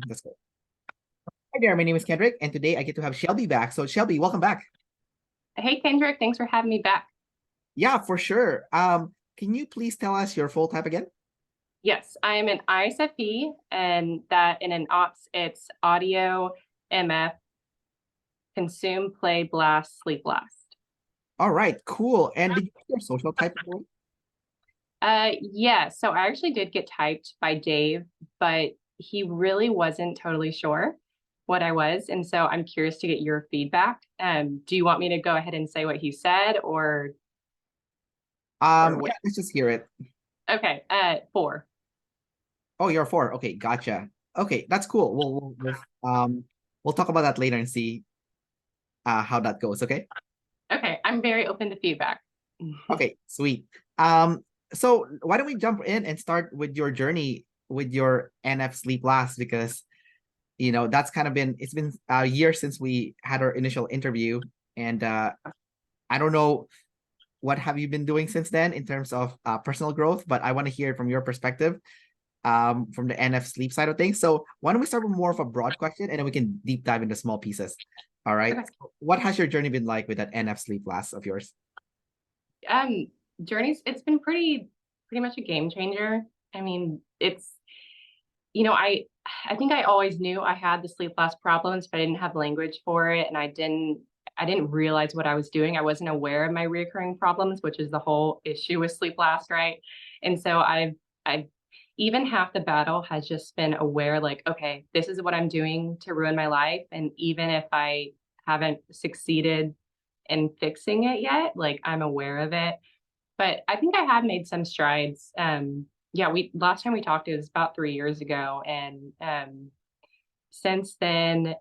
Let's go. Hi there, my name is Kendrick, and today I get to have Shelby back. So Shelby, welcome back. Hey, Kendrick, thanks for having me back. Yeah, for sure. Can you please tell us your full type again? Yes, I am an ISFP, and that in an ops, it's audio, MF, consume, play, blast, sleep, blast. All right, cool. And did you get your social type as well? Yeah, so I actually did get typed by Dave, but he really wasn't totally sure what I was. And so I'm curious to get your feedback. Do you want me to go ahead and say what he said or what? Yeah, let's just hear it. Okay, 4. Oh, you're a 4. Okay, gotcha. Okay, that's cool. We'll talk about that later and see how that goes. Okay. Okay, I'm very open to feedback. Okay, sweet. So why don't we jump in and start with your journey with your NF sleep last, because that's kind of it's been a year since we had our initial interview, and I don't know what have you been doing since then in terms of personal growth, but I want to hear it from your perspective, from the NF sleep side of things. So why don't we start with more of a broad question, and then we can deep dive into small pieces. All right. Okay. So what has your journey been like with that NF sleep last of yours? Um, it's been pretty much a game changer. I mean, I think I always knew I had the sleep loss problems, but I didn't have language for it, and I didn't realize what I was doing. I wasn't aware of my reoccurring problems, which is the whole issue with sleep loss, right? And so I've even half the battle has just been aware, like, okay, this is what I'm doing to ruin my life. And even if I haven't succeeded in fixing it yet, like I'm aware of it. But I think I have made some strides. Yeah, we last time we talked, it was about 3 years ago, and since then,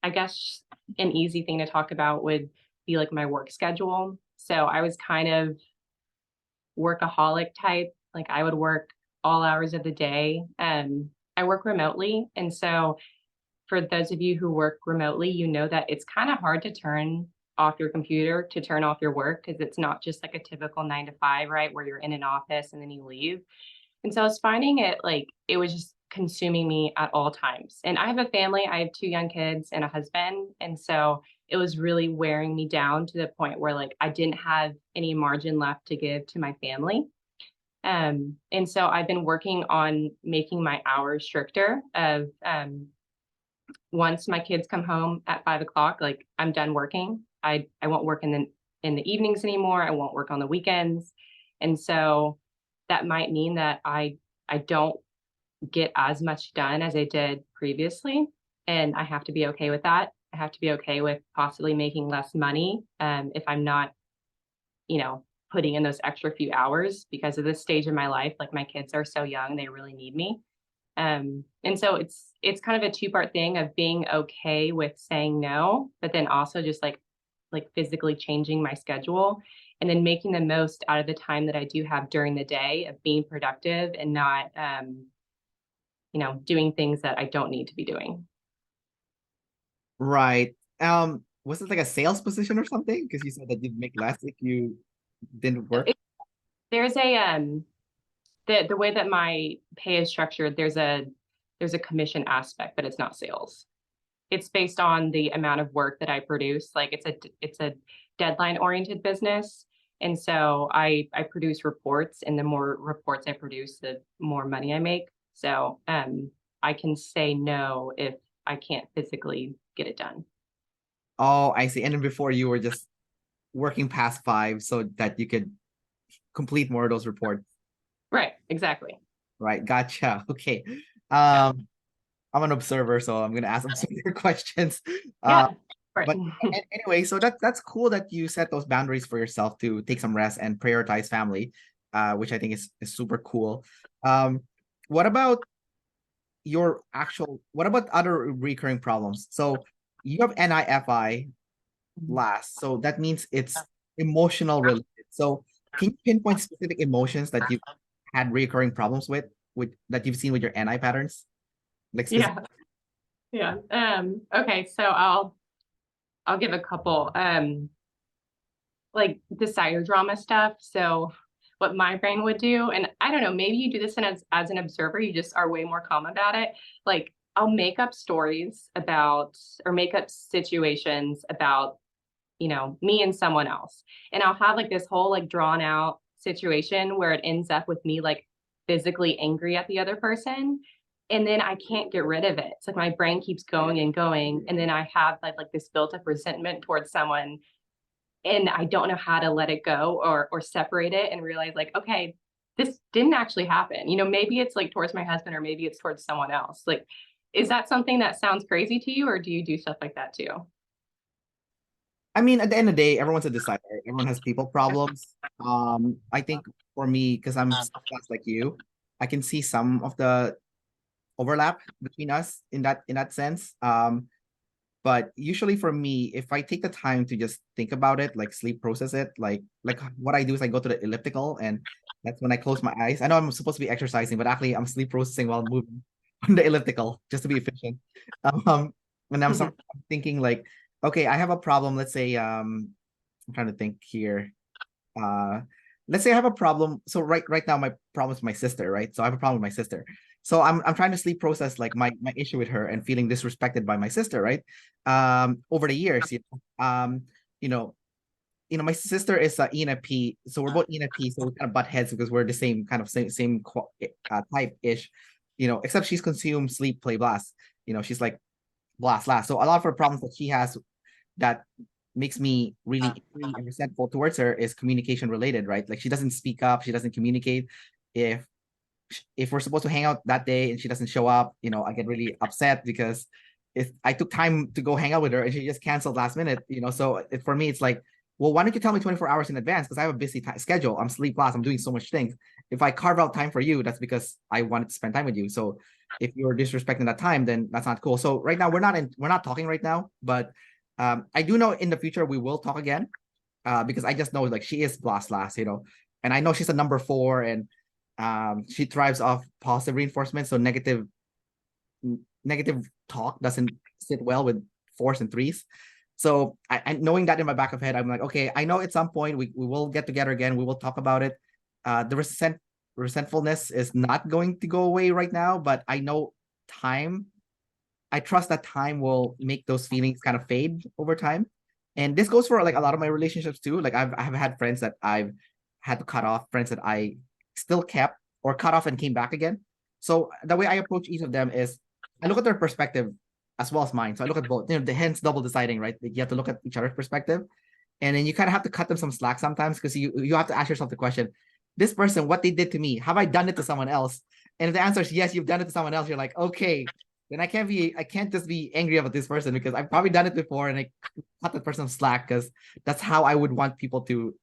I guess an easy thing to talk about would be like my work schedule. So I was kind of workaholic type. Like I would work all hours of the day. I work remotely, and so for those of you who work remotely, you know that it's kind of hard to turn off your computer to turn off your work because it's not just like a typical 9 to 5, right? Where you're in an office and then you leave. And so I was finding it like it was just consuming me at all times. And I have a family, I have 2 young kids and a husband. And so it was really wearing me down to the point where like I didn't have any margin left to give to my family. And so I've been working on making my hours stricter of once my kids come home at 5 o'clock, like I'm done working. I won't work in the evenings anymore. I won't work on the weekends. And so that might mean that I don't get as much done as I did previously. And I have to be okay with that. I have to be okay with possibly making less money if I'm not, putting in those extra few hours because of this stage of my life. Like my kids are so young, they really need me. And so it's kind of a two-part thing of being okay with saying no, but then also just like physically changing my schedule and then making the most out of the time that I do have during the day of being productive and not doing things that I don't need to be doing. Right. Was it like a sales position or something? Because you said that you'd make less if you didn't work. It, there's a the way that my pay is structured, there's a commission aspect, but it's not sales. It's based on the amount of work that I produce. Like it's a deadline oriented business. And so I produce reports, and the more reports I produce, the more money I make. So I can say no if I can't physically get it done. Oh, I see. And then before you were just working past 5 so that you could complete more of those reports. Right, exactly. Right. Gotcha. Okay. Yeah. I'm an observer, so I'm gonna ask some of your questions. Yeah. Right. But anyway, so that's cool that you set those boundaries for yourself to take some rest and prioritize family, which I think is super cool. Um, what about what about other recurring problems? So you have NIFI last, so that means it's emotional related. So can you pinpoint specific emotions that you've had recurring problems with that you've seen with your NI patterns? Like specific. Yeah. Yeah. Okay, so I'll give a couple. Like desire drama stuff. So what my brain would do, and I don't know, maybe you do this as an observer, you just are way more calm about it. Like I'll make up stories about, or make up situations about, you know, me and someone else. And I'll have like this whole like drawn out situation where it ends up with me like physically angry at the other person. And then I can't get rid of it. It's like my brain keeps going and going. And then I have like this built up resentment towards someone, and I don't know how to let it go or separate it and realize like, okay, this didn't actually happen. You know, maybe it's like towards my husband or maybe it's towards someone else. Like, is that something that sounds crazy to you, or do you do stuff like that too? I mean, at the end of the day, everyone's a decider. Everyone has people problems. I think for me, because I'm just like you, I can see some of the overlap between us in that sense. But usually for me, if I take the time to just think about it, like sleep process it, like what I do is I go to the elliptical, and that's when I close my eyes. I know I'm supposed to be exercising, but actually I'm sleep processing while moving on the elliptical just to be efficient. Um, and I'm thinking like, okay, I have a problem. Let's say I'm trying to think here. Uh, let's say I have a problem. So right now my problem is my sister, right? So I have a problem with my sister. So I'm trying to sleep process like my issue with her and feeling disrespected by my sister, right? Over the years, you know, my sister is a ENFP, so we're both ENFP, so we kind of butt heads because we're the same kind of type ish, except she's consumed sleep, play, blast. She's like blast last. So a lot of her problems that she has that makes me really angry and resentful towards her is communication related, right? Like she doesn't speak up, she doesn't communicate. If if we're supposed to hang out that day and she doesn't show up, I get really upset because if I took time to go hang out with her and she just canceled last minute, so for me it's like, well, why don't you tell me 24 hours in advance? Because I have a busy schedule. I'm sleep lost. I'm doing so much things. If I carve out time for you, that's because I wanted to spend time with you. So if you're disrespecting that time, then that's not cool. So right now we're not talking right now, but I do know in the future we will talk again, because I just know like she is blast last, and I know she's a number 4, and she thrives off positive reinforcement. So negative talk doesn't sit well with 4s and 3s. So knowing that in my back of head, I'm like, okay, I know at some point we will get together again. We will talk about it. The resentfulness is not going to go away right now, but I know time I trust that time will make those feelings kind of fade over time. And this goes for like a lot of my relationships too. Like I've had friends that I've had to cut off, friends that I still kept or cut off and came back again. So the way I approach each of them is I look at their perspective as well as mine. So I look at both, the hence double deciding, right? Like you have to look at each other's perspective. And then you kind of have to cut them some slack sometimes because you have to ask yourself the question, this person, what they did to me, have I done it to someone else? And if the answer is yes, you've done it to someone else, you're like, okay, then I can't just be angry about this person because I've probably done it before and I cut that person some slack because that's how I would want people to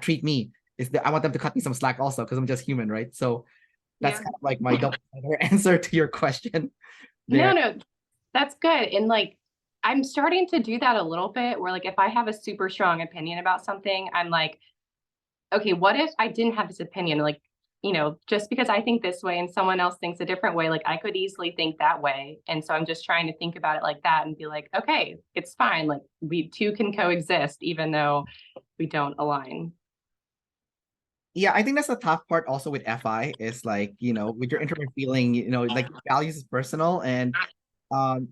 treat me. Is that I want them to cut me some slack also because I'm just human, right? So that's Yeah. kind of like my double answer to your question No, there. no, that's good. And like, I'm starting to do that a little bit where like if I have a super strong opinion about something, I'm like, okay, what if I didn't have this opinion? Like, you know, just because I think this way and someone else thinks a different way, like I could easily think that way. And so I'm just trying to think about it like that and be like, okay, it's fine. Like we two can coexist even though we don't align. Yeah, I think that's the tough part also with FI is like, with your introvert feeling, like values is personal and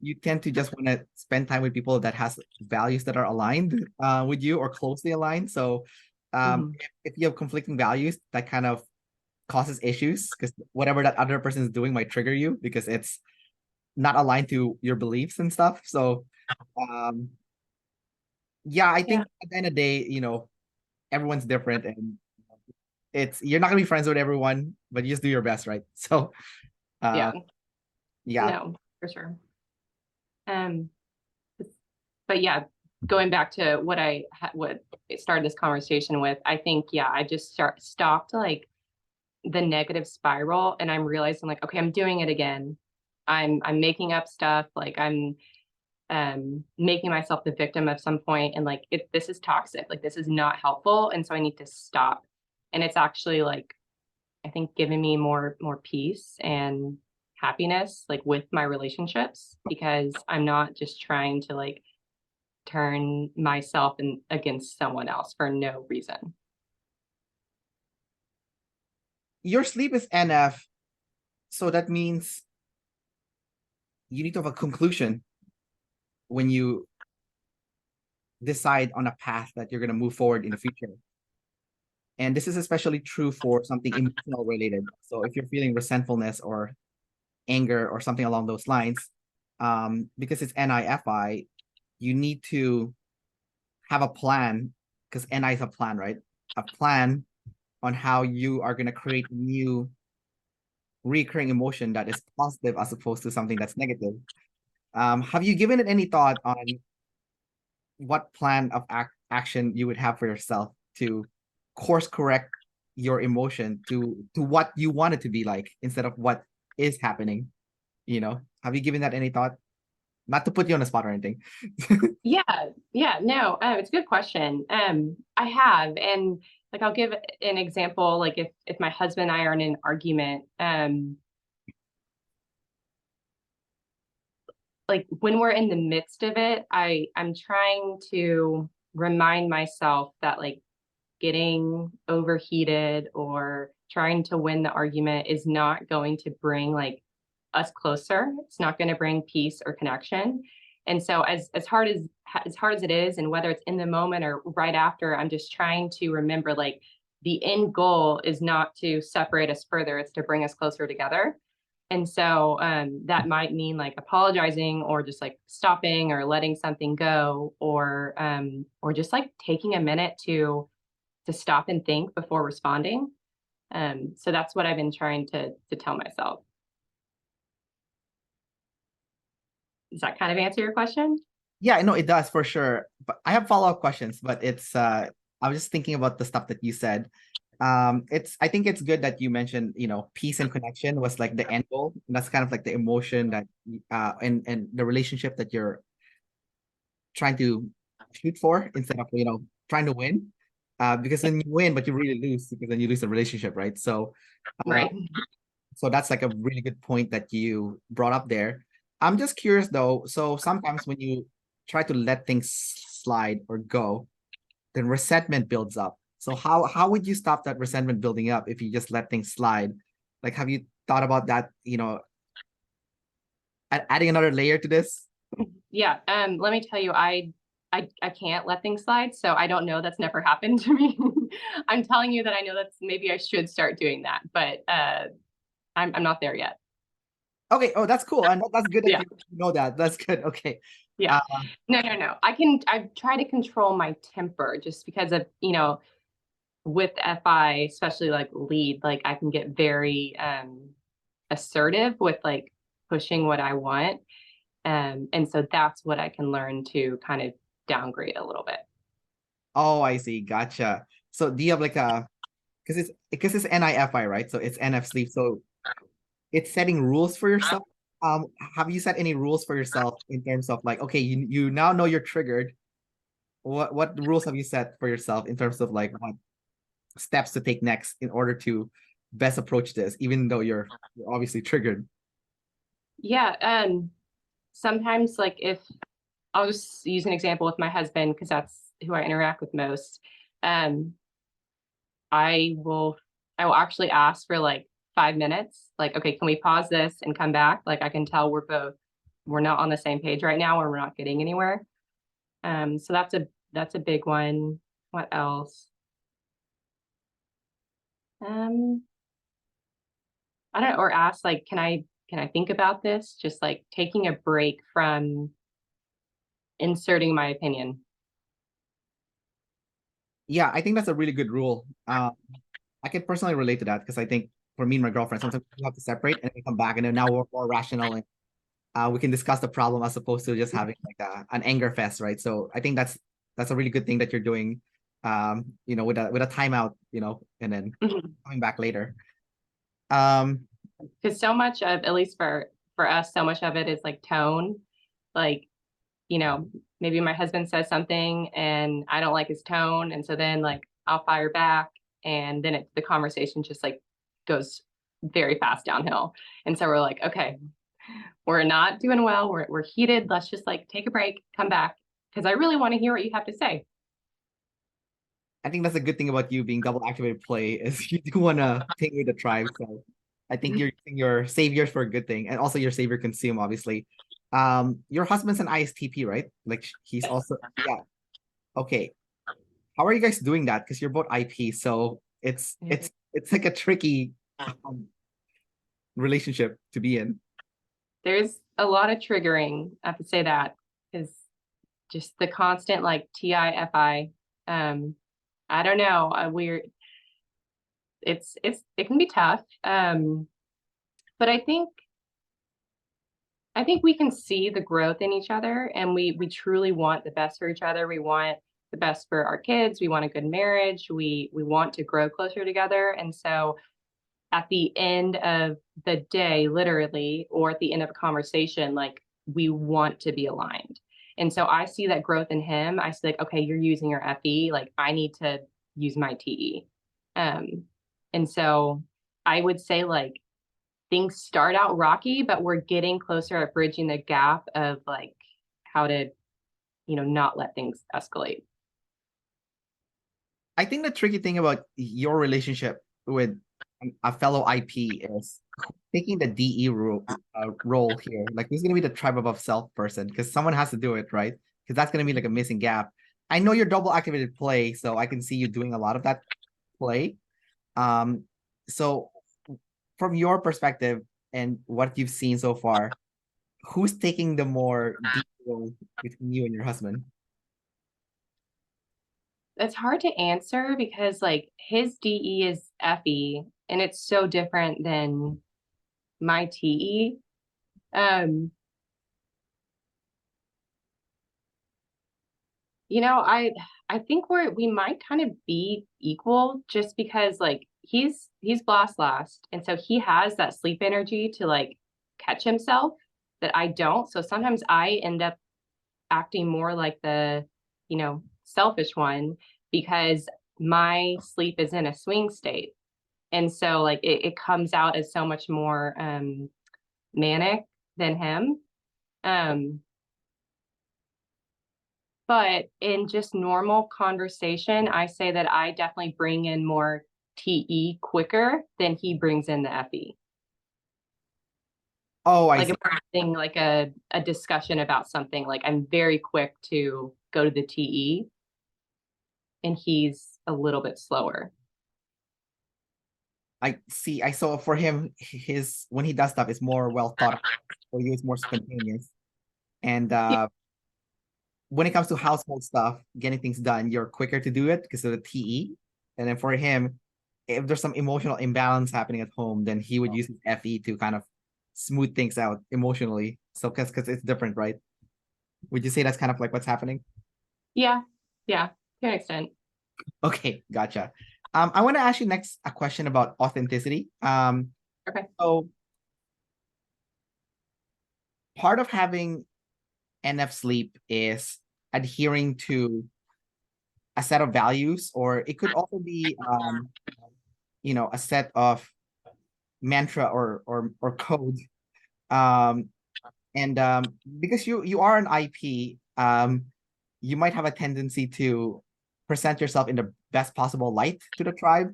you tend to just want to spend time with people that has values that are aligned with you or closely aligned. So Mhm. if you have conflicting values, that kind of causes issues because whatever that other person is doing might trigger you because it's not aligned to your beliefs and stuff. So um yeah, I Yeah. think at the end of the day, everyone's different and it's you're not gonna be friends with everyone, but you just do your best, right? So Yeah. yeah. No, for sure. Um, but yeah, going back to what it started this conversation with, I think yeah, I just stopped like the negative spiral, and I'm realizing like, okay, I'm doing it again. I'm making up stuff, like I'm making myself the victim of some point, and like this is toxic, like this is not helpful, and so I need to stop. And it's actually like I think giving me more peace and happiness like with my relationships because I'm not just trying to like turn myself in against someone else for no reason. Your sleep is NF, so that means you need to have a conclusion when you decide on a path that you're going to move forward in the future. And this is especially true for something emotional related. So if you're feeling resentfulness or anger or something along those lines, because it's Ni-Fi, you need to have a plan, because Ni is a plan, right? A plan on how you are going to create new recurring emotion that is positive as opposed to something that's negative. Have you given it any thought on what plan of action you would have for yourself to course correct your emotion to what you want it to be like instead of what is happening? Have you given that any thought? Not to put you on the spot or anything. Yeah, yeah, no, it's a good question. I have, and like I'll give an example. Like if my husband and I are in an argument, like when we're in the midst of it, I'm trying to remind myself that like getting overheated or trying to win the argument is not going to bring like us closer. It's not going to bring peace or connection. And so as hard as it is, and whether it's in the moment or right after, I'm just trying to remember like the end goal is not to separate us further, it's to bring us closer together. And so that might mean like apologizing or just like stopping or letting something go, or just like taking a minute to stop and think before responding. So that's what I've been trying to tell myself. Does that kind of answer your question? Yeah, no, it does for sure. But I have follow-up questions, but it's I was just thinking about the stuff that you said. I think it's good that you mentioned, peace and connection was like the end goal. And that's kind of like the emotion that and the relationship that you're trying to shoot for instead of, trying to win. Because then you win, but you really lose because then you lose the relationship, right? Uh, Right. so that's like a really good point that you brought up there. I'm just curious though. So sometimes when you try to let things slide or go, then resentment builds up. So how would you stop that resentment building up if you just let things slide? Like, have you thought about that? Adding another layer to this? Yeah. Let me tell you, I can't let things slide. So I don't know. That's never happened to me. I'm telling you that I know that's maybe I should start doing that, but I'm not there yet. Okay. Oh, that's cool. And that's good that Yeah. you know that. That's good. Okay. Yeah. Uh, No, no, no. I try to control my temper just because of, with FI, especially like lead, like I can get very assertive with like pushing what I want. And so that's what I can learn to kind of downgrade a little bit. oh, I see. Gotcha. So do you have like a because it's NIFI, right? So it's NF sleep. So it's setting rules for yourself. Have you set any rules for yourself in terms of like, okay, you now know you're triggered. What rules have you set for yourself in terms of like what steps to take next in order to best approach this, even though you're obviously triggered? Yeah. Sometimes like if I'll just use an example with my husband because that's who I interact with most. Um, I will I will actually ask for like 5 minutes. Like, okay, can we pause this and come back? Like I can tell we're not on the same page right now or we're not getting anywhere. So that's a big one. What else? Um, I don't know, or ask like, can I think about this? Just like taking a break from inserting my opinion. Yeah, I think that's a really good rule. I can personally relate to that because I think for me and my girlfriend, sometimes we have to separate and we come back and then now we're more rational and we can discuss the problem as opposed to just having like an anger fest, right? So I think that's a really good thing that you're doing, with a timeout, and then coming back later. Um, Because so much of, at least for us, so much of it is like tone. Like, maybe my husband says something and I don't like his tone, and so then like I'll fire back, and then the conversation just like goes very fast downhill. And so we're like, okay, we're not doing well. We're heated. Let's just like take a break, come back, because I really want to hear what you have to say. I think that's a good thing about you being double activated play is you do want to take with the tribe. So I think you're using your saviors for a good thing, and also your savior consume, obviously. Your husband's an ISTP, right? Like he's also, yeah. Okay. How are you guys doing that? Because you're both IP, so it's like a tricky um, relationship to be in. There's a lot of triggering. I have to say that because just the constant like TIFI. I don't know. It can be tough. But I think we can see the growth in each other, and we truly want the best for each other. We want the best for our kids. We want a good marriage. We want to grow closer together. And so at the end of the day, literally, or at the end of a conversation, like we want to be aligned. And so I see that growth in him. I see like, okay, you're using your FE, like I need to use my TE. And so I would say like things start out rocky, but we're getting closer at bridging the gap of like how to, not let things escalate. I think the tricky thing about your relationship with a fellow IP is taking the DE role here. Like, who's going to be the tribe above self person? Because someone has to do it, right? Because that's going to be like a missing gap. I know you're double activated play, so I can see you doing a lot of that play. So from your perspective and what you've seen so far, who's taking the more DE role between you and your husband? It's hard to answer because like his DE is FE and it's so different than my TE. Um, I think we might kind of be equal just because like he's blast last. And so he has that sleep energy to like catch himself that I don't. So sometimes I end up acting more like the, selfish one because my sleep is in a swing state. And so like it comes out as so much more manic than him. Um, but in just normal conversation, I say that I definitely bring in more TE quicker than he brings in the FE. Oh, I Like see. if we're having like a discussion about something, like I'm very quick to go to the TE and he's a little bit slower. I see. I saw for him, his when he does stuff, it's more well thought out. For you, it's more spontaneous. And when it comes to household stuff, getting things done, you're quicker to do it because of the TE. And then for him, if there's some emotional imbalance happening at home, then he would use his FE to kind of smooth things out emotionally. So because it's different, right? Would you say that's kind of like what's happening? Yeah, yeah, to an extent. Okay, gotcha. I want to ask you next a question about authenticity. Okay. So part of having NF sleep is adhering to a set of values, or it could also be a set of mantra or code. Um, and because you are an IP, you might have a tendency to present yourself in the best possible light to the tribe,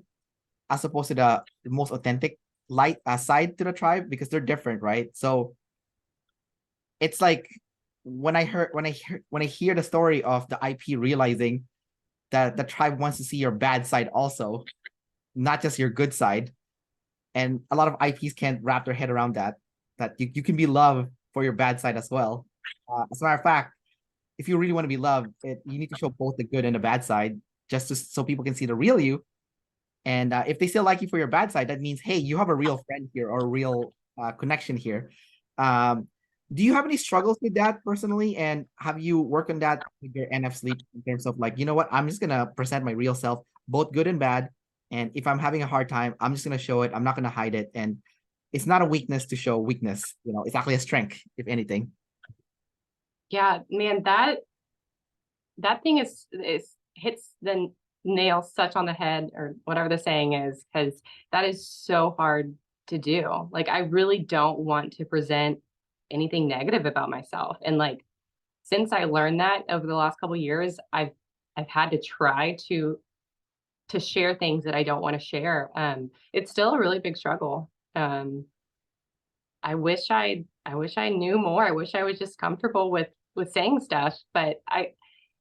as opposed to the most authentic light side to the tribe, because they're different, right? So it's like when I hear the story of the IP realizing that the tribe wants to see your bad side also, not just your good side. And a lot of IPs can't wrap their head around that you can be loved for your bad side as well. As a matter of fact, if you really want to be loved, you need to show both the good and the bad side, so people can see the real you. And if they still like you for your bad side, that means, hey, you have a real friend here or a real connection here. Um, do you have any struggles with that personally? And have you worked on that with your NF sleep in terms of like, you know what, I'm just gonna present my real self, both good and bad. And if I'm having a hard time, I'm just gonna show it. I'm not gonna hide it. And it's not a weakness to show weakness. It's actually a strength, if anything. Yeah, man, that thing is hits the nail such on the head or whatever the saying is, because that is so hard to do. Like I really don't want to present anything negative about myself. And like since I learned that over the last couple of years, I've had to try to share things that I don't want to share. It's still a really big struggle. I wish I knew more. I wish I was just comfortable with saying stuff, but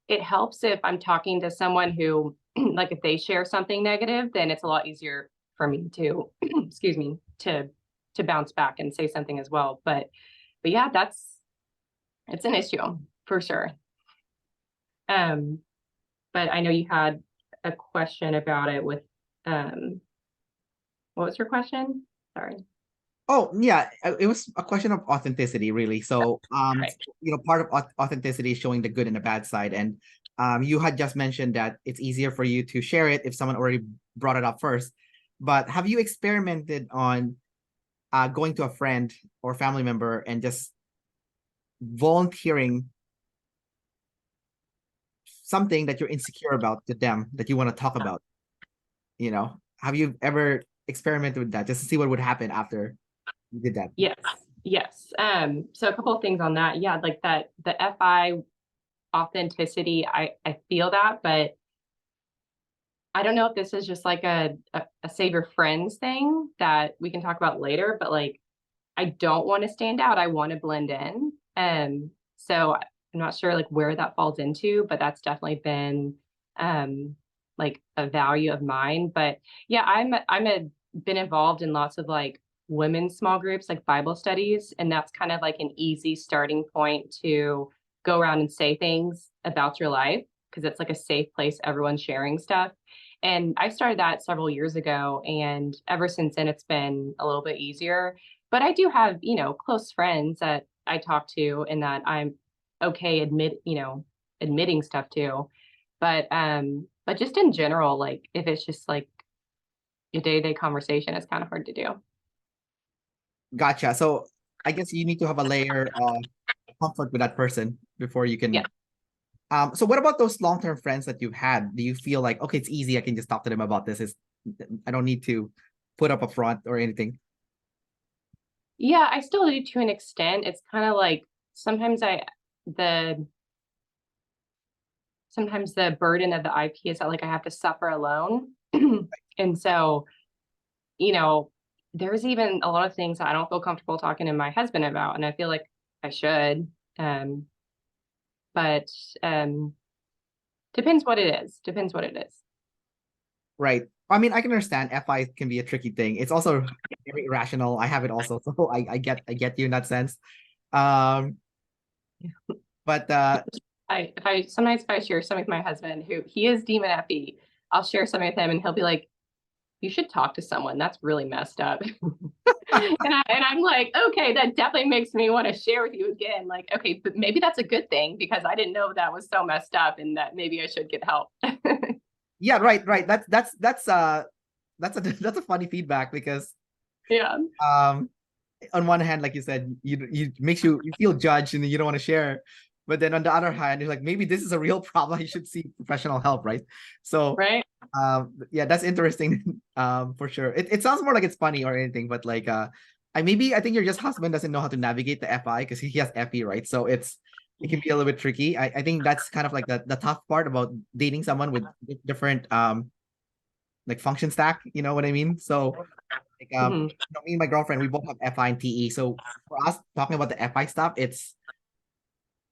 it helps if I'm talking to someone who like if they share something negative, then it's a lot easier for me to excuse me, to bounce back and say something as well. But yeah, it's an issue for sure. Um, but I know you had a question about it with what was your question? Sorry. Oh, yeah, it was a question of authenticity, really. So, Right. part of authenticity is showing the good and the bad side. And you had just mentioned that it's easier for you to share it if someone already brought it up first. But have you experimented on going to a friend or family member and just volunteering something that you're insecure about to them that you want to talk about? Have you ever experimented with that just to see what would happen after you did that? Yes. Yes. So a couple of things on that. Yeah, like that the FI authenticity, I feel that, but I don't know if this is just like a save your friends thing that we can talk about later, but like I don't want to stand out. I want to blend in. So I'm not sure like where that falls into, but that's definitely been like a value of mine. But yeah, been involved in lots of like women's small groups, like Bible studies, and that's kind of like an easy starting point to go around and say things about your life because it's like a safe place, everyone's sharing stuff. And I started that several years ago, and ever since then, it's been a little bit easier. But I do have, close friends that I talk to and that I'm okay admitting stuff to. But just in general, like if it's just like a day-to-day conversation, it's kind of hard to do. Gotcha. So I guess you need to have a layer of comfort with that person before you Yeah. can. So what about those long-term friends that you've had? Do you feel like, okay, it's easy, I can just talk to them about this? I don't need to put up a front or anything. Yeah, I still do to an extent. It's kind of like sometimes the sometimes the burden of the IP is that like I have to suffer alone. And so, you know, there's even a lot of things that I don't feel comfortable talking to my husband about, and I feel like I should. Um, but depends what it is. Depends what it is. Right. I mean, I can understand FI can be a tricky thing. It's also very irrational. I have it also, so I get you in that sense. Um, but Sometimes if I share something with my husband, who he is demon FE, I'll share something with him, and he'll be like, "You should talk to someone. That's really messed up." And I'm like, okay, that definitely makes me want to share with you again. Like, okay, but maybe that's a good thing because I didn't know that was so messed up, and that maybe I should get help. yeah, right. That's a that's a funny feedback because Yeah. um on one hand, like you said, you makes you feel judged and you don't want to share. But then on the other hand, you're like, maybe this is a real problem. You should seek professional help, right? So Right. yeah, that's interesting. For sure. It sounds more like it's funny or anything, but like I think your just husband doesn't know how to navigate the FI because he has FE, right? So it can be a little bit tricky. I think that's kind of like the tough part about dating someone with different like function stack, you know what I mean? So like Mhm. me and my girlfriend, we both have FI and TE. So for us talking about the FI stuff, it's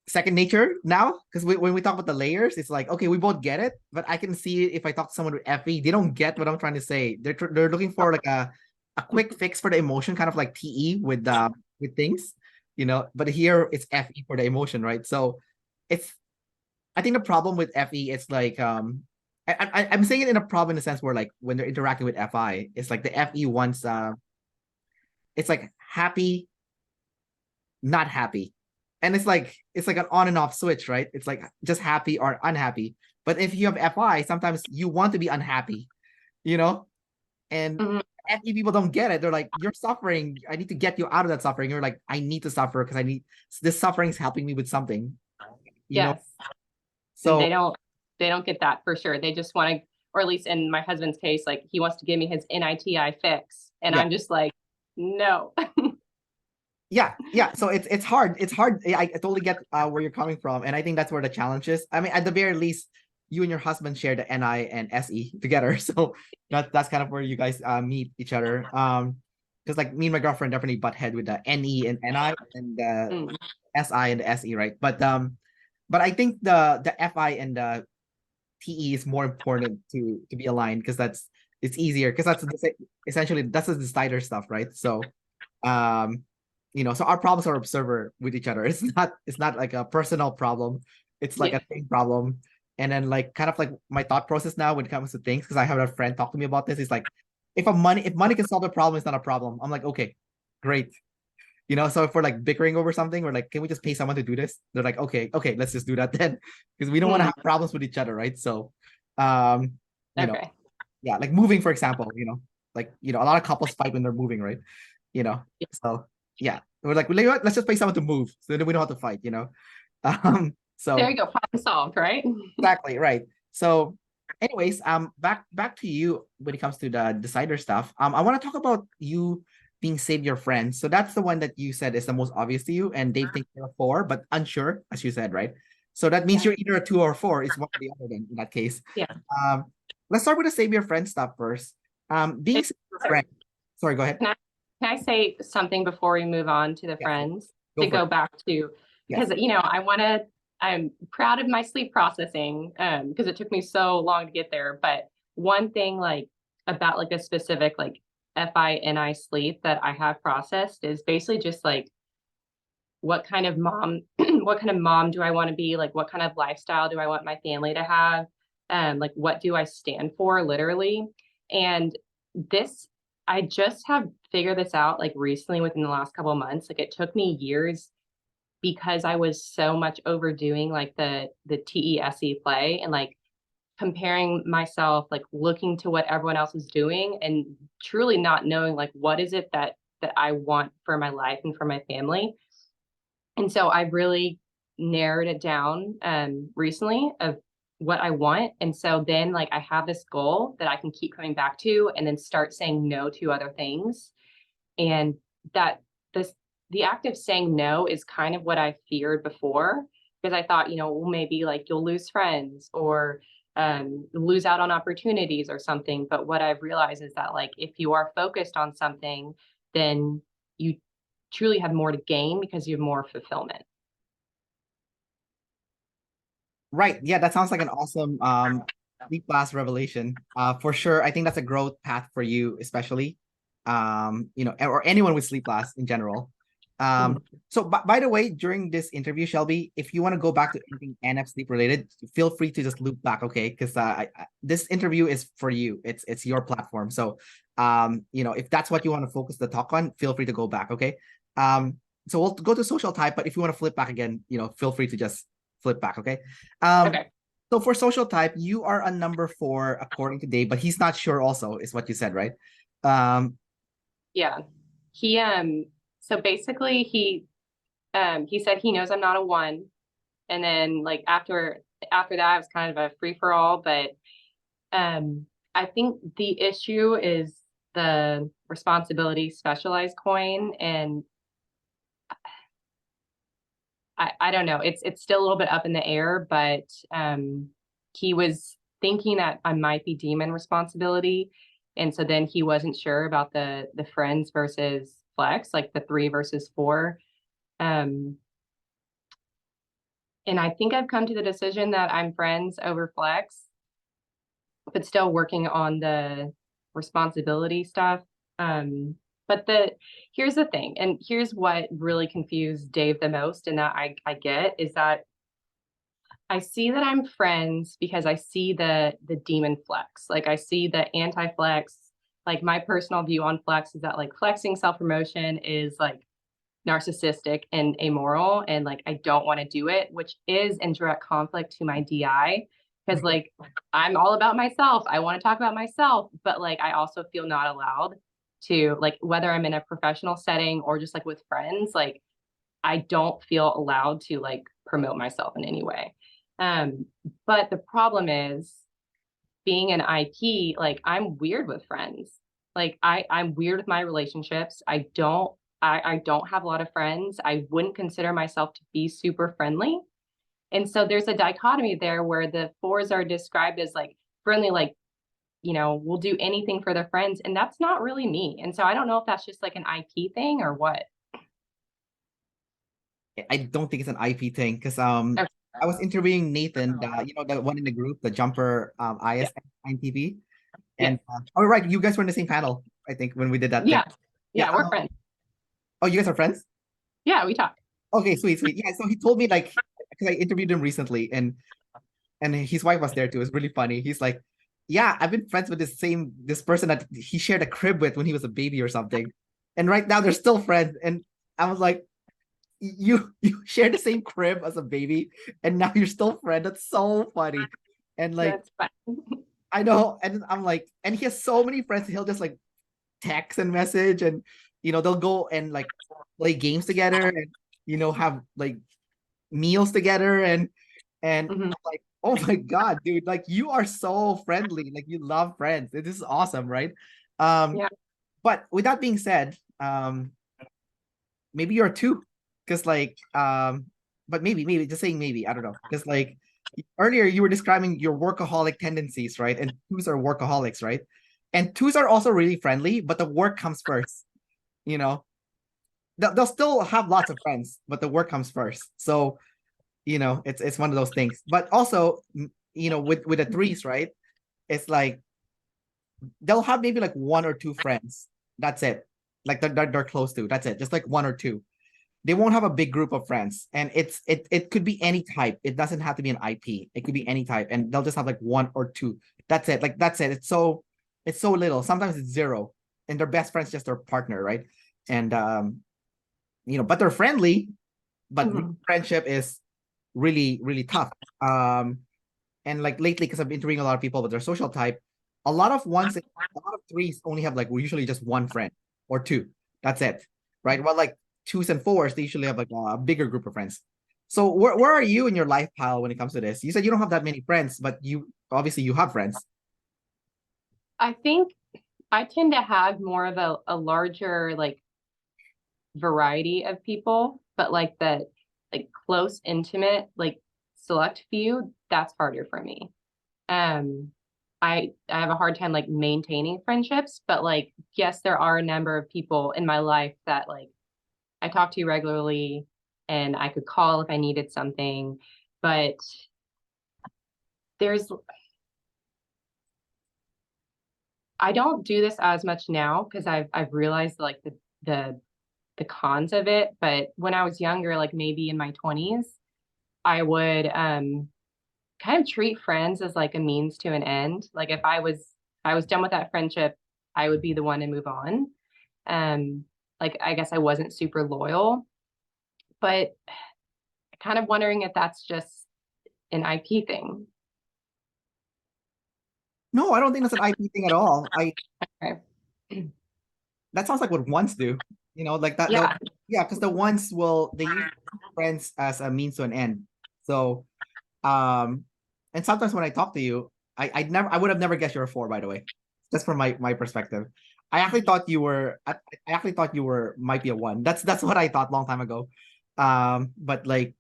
second nature now. Because when we talk about the layers, it's like, okay, we both get it, but I can see if I talk to someone with FE, they don't get what I'm trying to say. They're looking for like a quick fix for the emotion, kind of like TE with things, but here it's FE for the emotion, right? So it's I think the problem with FE is like I'm saying it in a problem in the sense where like when they're interacting with FI, it's like the FE wants it's like happy, not happy. And it's like an on and off switch, right? It's like just happy or unhappy. But if you have FI, sometimes you want to be unhappy, you know? And Mhm. FE people don't get it. They're like, you're suffering. I need to get you out of that suffering. You're like, I need to suffer because I need this suffering is helping me with something, you know? Yes. And So they don't get that for sure. They just want to, or at least in my husband's case, like he wants to give me his NITI fix, and yeah. I'm just like, no. Yeah. So it's hard. It's hard. I totally get where you're coming from, and I think that's where the challenge is. I mean, at the very least, you and your husband share the NI and SE together, so that's kind of where you guys meet each other. because like me and my girlfriend definitely butt head with the NE and NI and the Mm. SI and the SE, right? But I think the FI and the TE is more important to be aligned because it's easier because essentially that's the decider stuff, right? So um so our problems are observer with each other. It's not like a personal problem. It's like Yeah. a thing problem. And then like kind of like my thought process now when it comes to things, because I have a friend talk to me about this, is like if money can solve the problem, it's not a problem. I'm like, okay, great. So if we're like bickering over something, we're like, can we just pay someone to do this? They're like, okay, let's just do that then. Because we don't want to Mm. have problems with each other, right? So um, you know, Okay. yeah, like moving, for example, like a lot of couples fight when they're moving, right? You know, so yeah, we're like, well, you know what? Let's just pay someone to move, so then we don't have to fight. There So you go. Problem solved, right? exactly right. So, anyways, back to you when it comes to the decider stuff. I want to talk about you being save your friends. So that's the one that you said is the most obvious to you, and Dave thinks you're a four, but unsure, as you said, right? So that means Yeah. you're either a two or a four. Is one or the other. Then in that case, Yeah. um, let's start with the save your friend stuff first. Being save your friend. Sorry, go ahead. Can I, can I say something before we move on to the Yes, friends go to for it. go back to, Yes. because, I'm proud of my sleep processing, because it took me so long to get there. But one thing like about like a specific like FI sleep that I have processed is basically just like what kind of mom, what kind of mom do I want to be? Like what kind of lifestyle do I want my family to have? Like what do I stand for literally? And this, I just have figured this out like recently within the last couple of months. Like it took me years because I was so much overdoing like the TESE play and like comparing myself, like looking to what everyone else is doing and truly not knowing like what is it that I want for my life and for my family. And so I really narrowed it down recently of what I want. And so then like I have this goal that I can keep coming back to and then start saying no to other things. And that this the act of saying no is kind of what I feared before because I thought, well, maybe like you'll lose friends or lose out on opportunities or something. But what I've realized is that like if you are focused on something, then you truly have more to gain because you have more fulfillment. Right. Yeah, that sounds like an awesome sleep class revelation. For sure. I think that's a growth path for you, especially. Or anyone with sleep class in general. Mhm. So by the way, during this interview, Shelby, if you want to go back to anything NF sleep related, feel free to just loop back, okay? Because this interview is for you. It's your platform. So if that's what you want to focus the talk on, feel free to go back, okay? Um, so we'll go to social type, but if you want to flip back again, feel free to just flip back, okay? Um, Okay. so for social type, you are a number four according to Dave, but he's not sure also, is what you said, right? Um, Yeah. He so basically he said he knows I'm not a one. And then like after that it was kind of a free for all. But I think the issue is the responsibility specialized coin. And I don't know. It's still a little bit up in the air, but he was thinking that I might be demon responsibility. And so then he wasn't sure about the friends versus flex, like the 3 versus 4. Um, and I think I've come to the decision that I'm friends over flex, but still working on the responsibility stuff. Um, but here's the thing, and here's what really confused Dave the most, and that I get is that I see that I'm friends because I see the demon flex. Like I see the anti-flex. Like my personal view on flex is that like flexing self-promotion is like narcissistic and amoral and like I don't want to do it, which is in direct conflict to my DI because like I'm all about myself. I want to talk about myself, but like I also feel not allowed to like whether I'm in a professional setting or just like with friends, like I don't feel allowed to like promote myself in any way. Um, but the problem is being an IP, like I'm weird with friends. Like I'm weird with my relationships. I don't have a lot of friends. I wouldn't consider myself to be super friendly. And so there's a dichotomy there where the fours are described as like friendly, like will do anything for their friends. And that's not really me. And so I don't know if that's just like an IP thing or what. I don't think it's an IP thing because Okay. I was interviewing Nathan, the one in the group, the jumper Yeah. ISFP, Yes. and oh right, you guys were in the same panel, I think, when we did that thing. Yeah. Yeah. Yeah. We're friends. Oh, you guys are friends? Yeah. We talk. Okay, sweet, sweet. Yeah, so he told me like because I interviewed him recently, and his wife was there too. It's really funny. He's like, yeah, I've been friends with this person that he shared a crib with when he was a baby or something, and right now they're still friends. And I was like, you share the same crib as a baby, and now you're still friends. That's so funny. And like That's fun. I know, and I'm like, and he has so many friends. He'll just like text and message, and they'll go and like play games together, and have like meals together, and Mhm. I'm like, oh my God, dude, like you are so friendly. Like you love friends. This is awesome, right? Um, Yeah. but with that being said, maybe you're two. Because like but maybe just saying maybe, I don't know. Because like earlier you were describing your workaholic tendencies, right? And twos are workaholics, right? And twos are also really friendly, but the work comes first, you know. They'll still have lots of friends, but the work comes first. So it's one of those things. But also with the threes, right, it's like they'll have maybe like one or two friends, that's it, like they're close to, that's it, just like one or two. They won't have a big group of friends, and it could be any type. It doesn't have to be an IP. It could be any type, and they'll just have like one or two, that's it, like that's it. It's so little. Sometimes it's zero, and their best friend's just their partner, right? And but they're friendly, but Mhm. friendship is really really tough. And like lately, because I've been interviewing a lot of people with their social type, a lot of threes only have like usually just one friend or two, that's it, right? Well, like twos and fours, they usually have like a bigger group of friends. So where are you in your life pile when it comes to this? You said you don't have that many friends, but you obviously you have friends. I think I tend to have more of a larger like variety of people, but like the like close, intimate, like select few, that's harder for me. Um, I have a hard time like maintaining friendships, but like yes, there are a number of people in my life that like I talk to regularly and I could call if I needed something, but there's I don't do this as much now because I've realized like the the cons of it. But when I was younger, like maybe in my 20s, I would kind of treat friends as like a means to an end. Like if I was done with that friendship, I would be the one to move on. Um, like I guess I wasn't super loyal, but kind of wondering if that's just an IP thing. No, I don't think that's an IP thing at all. Okay. That sounds like what ones do. Like that they'll Yeah. yeah, because the ones they use friends as a means to an end. So um and sometimes when I talk to you, I would have never guessed you're a four, by the way. Just from my perspective. I actually thought you were might be a one. That's what I thought long time ago. But like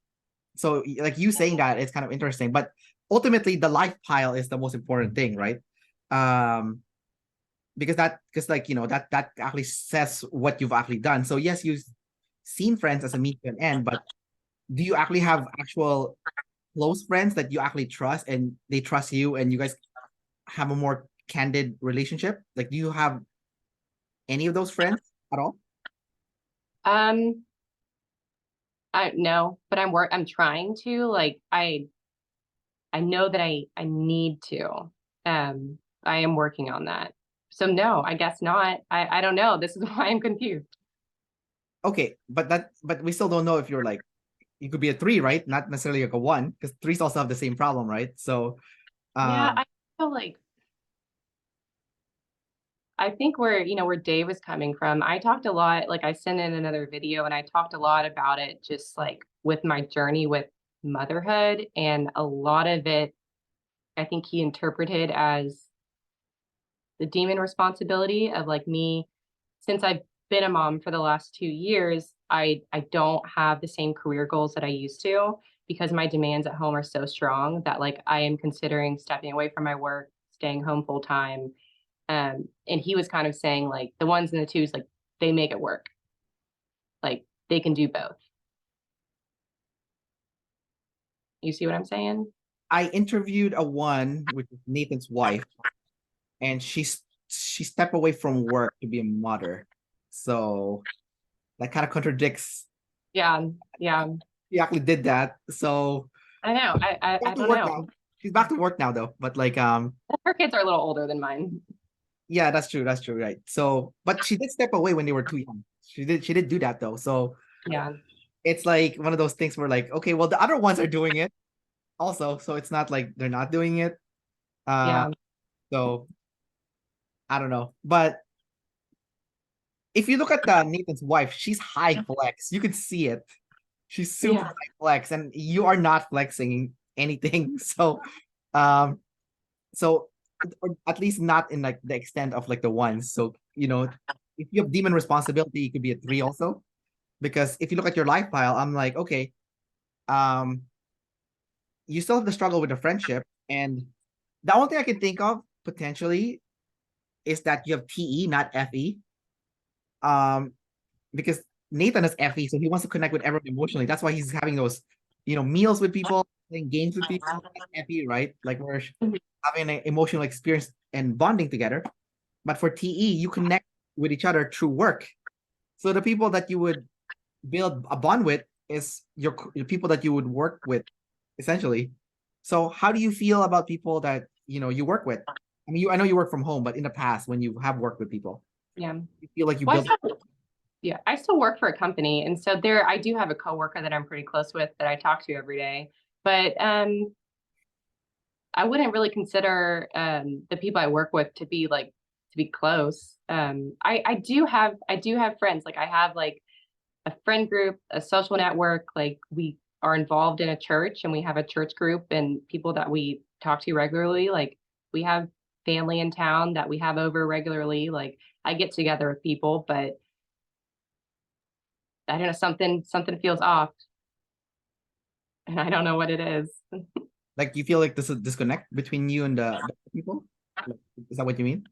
so like you saying that, it's kind of interesting. But ultimately the life pile is the most important thing, right? Um because like that actually says what you've actually done. So yes, you've seen friends as a means to an end, but do you actually have actual close friends that you actually trust and they trust you and you guys have a more candid relationship? Like, do you have any of those friends at all? Um, I no, but I'm trying to like I know that I need to. I am working on that. So no, I guess not. I don't know. This is why I'm confused. Okay, but we still don't know if you're like you could be a three, right? Not necessarily like a one, because threes also have the same problem, right? So Yeah, um I feel like I think where Dave was coming from, I talked a lot, like I sent in another video and I talked a lot about it just like with my journey with motherhood and a lot of it I think he interpreted as the demon responsibility of like me since I've been a mom for the last 2 years, I don't have the same career goals that I used to because my demands at home are so strong that like I am considering stepping away from my work, staying home full time. And he was kind of saying like the ones and the twos, like they make it work. Like they can do both. You see what I'm saying? I interviewed a one, which is Nathan's wife, and she stepped away from work to be a mother. So that kind of contradicts. Yeah, yeah. She actually did that. So I know. I back to don't work know. now. She's back to work now though. But like Her kids are a little older than mine. yeah, that's true. That's true, right? So but she did step away when they were too young. She did do that though. So Yeah, it's like one of those things where like, okay, well the other ones are doing it also. So it's not like they're not doing it. Uh yeah, so I don't know. But if you look at Nathan's wife, she's high flex. You can see it. She's super yeah, high flex, and you are not flexing anything. Um, so or at least not in like the extent of like the ones. So if you have demon responsibility, you could be a three also. Because if you look at your lifestyle, I'm like, okay, um, you still have to struggle with the friendship, and the only thing I can think of potentially is that you have TE, not FE. Um, because Nathan is FE, so he wants to connect with everyone emotionally. That's why he's having those, meals with people, playing games with people. That's FE, right? Like we're having an emotional experience and bonding together. But for TE, you connect with each other through work. So the people that you would build a bond with is your people that you would work with, essentially. So how do you feel about people that you work with? I mean, I know you work from home, but in the past, when you have worked with people, yeah. you feel like you Well, built. yeah, I still work for a company, and so there I do have a coworker that I'm pretty close with that I talk to every day. But I wouldn't really consider the people I work with to be like to be close. I do have friends. Like I have like a friend group, a social network. Like we are involved in a church and we have a church group and people that we talk to regularly. Like we have family in town that we have over regularly. Like I get together with people, but I don't know, something feels off and I don't know what it is. Like you feel like there's a disconnect between you and the people? Like, is that what you mean?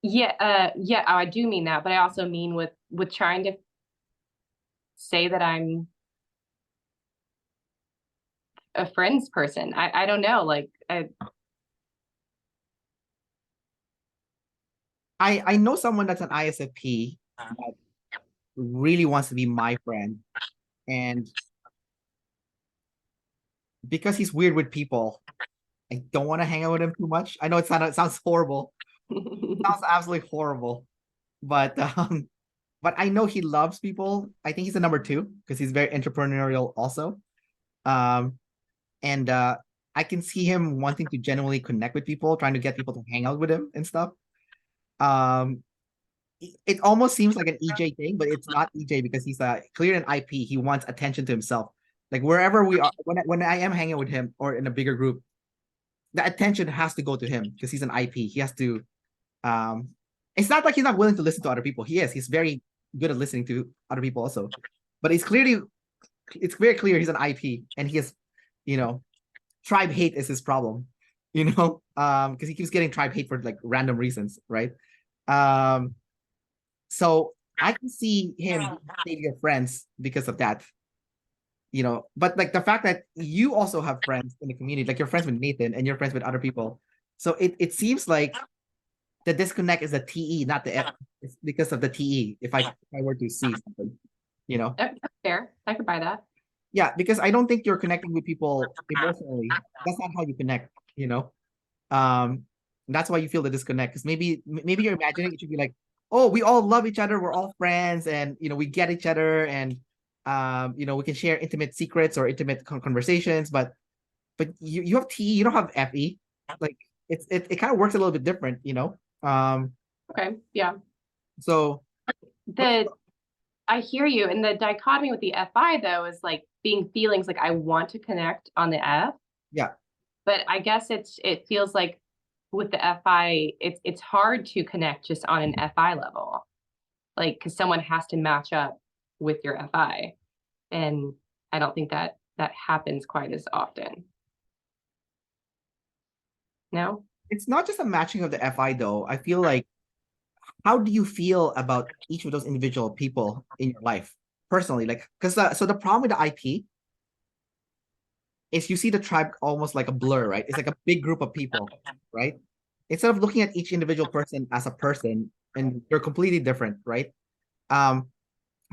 Yeah, yeah, I do mean that, but I also mean with trying to say that I'm a friends person. I don't know, like I know someone that's an ISFP that really wants to be my friend, and because he's weird with people, I don't want to hang out with him too much. I know it sounds horrible. It sounds absolutely horrible, but but I know he loves people. I think he's a number two because he's very entrepreneurial also. Um, and I can see him wanting to genuinely connect with people, trying to get people to hang out with him and stuff. Um, it almost seems like an EJ thing, but it's not EJ because he's clear an IP. He wants attention to himself. Like wherever we are, when I am hanging with him or in a bigger group, the attention has to go to him because he's an IP. He has to. Um, it's not like he's not willing to listen to other people. He is. He's very good at listening to other people also, but it's very clear he's an IP and he has, you know, tribe hate is his problem. Because he keeps getting tribe hate for like random reasons, right? Um, So I can see him being your friends because of that, But like the fact that you also have friends in the community, like you're friends with Nathan and you're friends with other people. So it seems like the disconnect is the TE, not the F. It's because of the TE. If I were to see something, you know. that's fair. I could buy that. Yeah, because I don't think you're connecting with people emotionally. That's not how you connect, you know. Um, that's why you feel the disconnect. Because maybe you're imagining it should be like, oh, we all love each other, we're all friends, and we get each other, and we can share intimate secrets or intimate conversations. But you have T, you don't have FE. Like it kind of works a little bit different, you know. Okay, yeah. So what's The I hear you. And the dichotomy with the FI though is like being feelings like I want to connect on the F, yeah. but I guess it feels like with the FI, it's hard to connect just on an FI level. Like because someone has to match up with your FI. And I don't think that happens quite as often. No? it's not just a matching of the FI though. I feel like, how do you feel about each of those individual people in your life personally? Like, because so the problem with the IP is you see the tribe almost like a blur, right? It's like a big group of people, right? Instead of looking at each individual person as a person, and they're completely different, right? Um,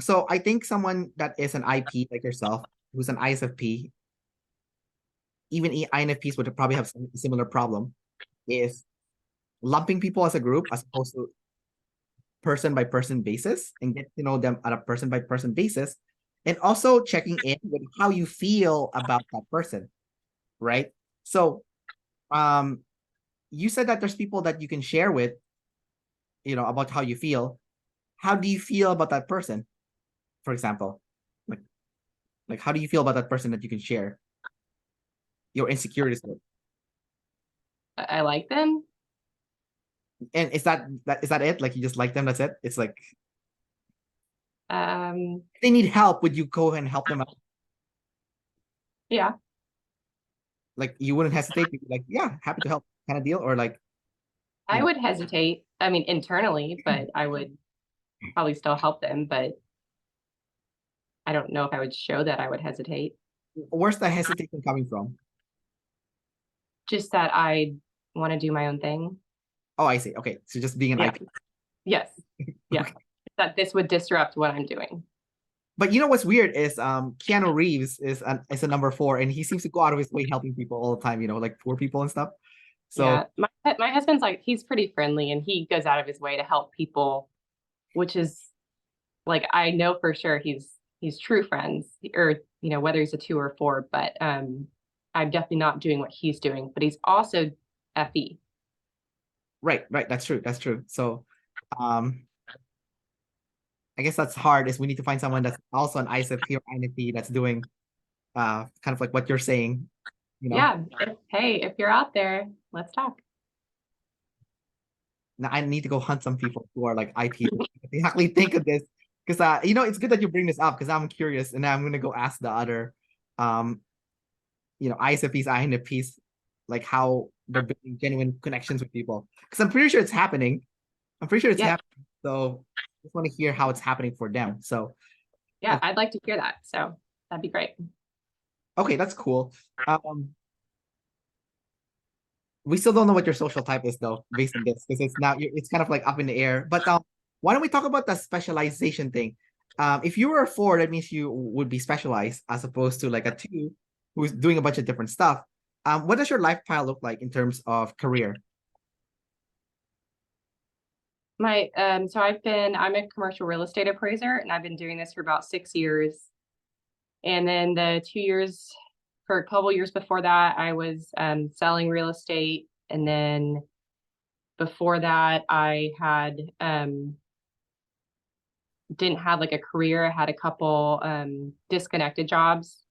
so I think someone that is an IP like yourself, who's an ISFP, even INFPs would probably have some similar problem, is lumping people as a group as opposed to person by person basis and get to know them on a person by person basis, and also checking in with how you feel about that person, right? So, you said that there's people that you can share with, about how you feel. How do you feel about that person, for example? Like, how do you feel about that person that you can share your insecurities with? I like them. And is that it? Like you just like them, that's it? It's like Um, if they need help, would you go and help them out? yeah, Like you wouldn't hesitate to be like, yeah, happy to help kind of deal, or like, you I know, would hesitate. I mean, internally, but I would probably still help them, but I don't know if I would show that I would hesitate. where's the hesitation coming from? Just that I want to do my own thing. Oh, I see. Okay. So just being an Yeah. IP. Yes. Yeah. Okay. That this would disrupt what I'm doing. But you know what's weird is Keanu Reeves is a number 4, and he seems to go out of his way helping people all the time, like poor people and stuff. So Yeah. My husband's like, he's pretty friendly and he goes out of his way to help people, which is like, I know for sure he's true friends, or whether he's a 2 or 4, but I'm definitely not doing what he's doing, but he's also FE. right, that's true. That's true. So um I guess that's hard, is we need to find someone that's also an ISFP or INFP that's doing kind of like what you're saying, you know. Yeah. Hey, if you're out there, let's talk. Now I need to go hunt some people who are like IP exactly think of this, because it's good that you bring this up, because I'm curious, and I'm gonna go ask the other um ISFPs, INFPs, like how they're building genuine connections with people, because I'm pretty sure it's happening. I'm pretty sure it's Yeah. happening. So I just want to hear how it's happening for them. So Yeah. I'd like to hear that. So that'd be great. okay, that's cool. Um, we still don't know what your social type is though, based on this, because it's kind of like up in the air. But why don't we talk about the specialization thing? If you were a 4, that means you would be specialized as opposed to like a 2 who's doing a bunch of different stuff. What does your lifestyle look like in terms of career? So I'm a commercial real estate appraiser and I've been doing this for about 6 years. And then for a couple years before that, I was selling real estate. And then before that, I had didn't have like a career. I had a couple disconnected jobs.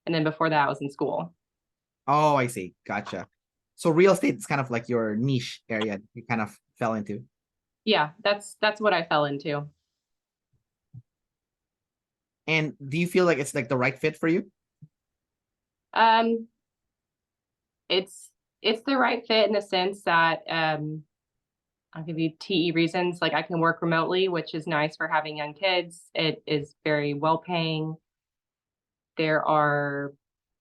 And then before that, I was in school. Oh, I see. Gotcha. So real estate is kind of like your niche area you kind of fell into. Yeah, that's what I fell into. And do you feel like it's like the right fit for you? Um, it's it's the right fit in the sense that I'll give you TE reasons. Like I can work remotely, which is nice for having young kids. It is very well paying. There are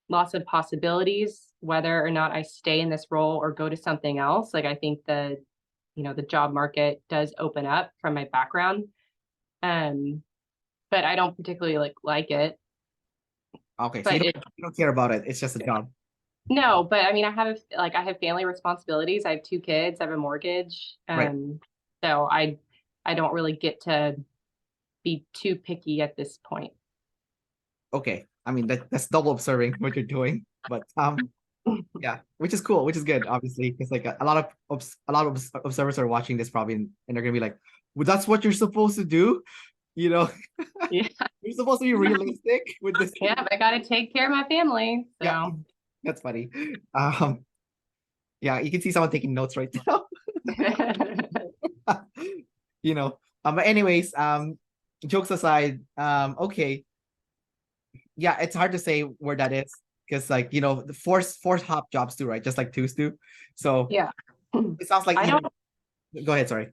lots of possibilities, whether or not I stay in this role or go to something else. Like I think the job market does open up from my background. Um, but I don't particularly like it. Okay, so But you don't care about it. It's just a job. no, but I mean, I have family responsibilities. I have 2 kids. I have a mortgage. Right. So I don't really get to be too picky at this point. Okay. I mean that's double observing what you're doing. But yeah, which is cool, which is good, obviously, because like a lot of observers are watching this probably, and they're gonna be like, well, that's what you're supposed to do, you know. Yeah, You're supposed to be realistic with this. yeah, but I got to take care of my family. Yeah, So that's funny. Yeah, you can see someone taking notes right now. But anyways, jokes aside, okay, yeah, it's hard to say where that is, because like the force hop jobs too, right? Just like twos do. So yeah, It sounds like I either. don't, Go ahead, sorry.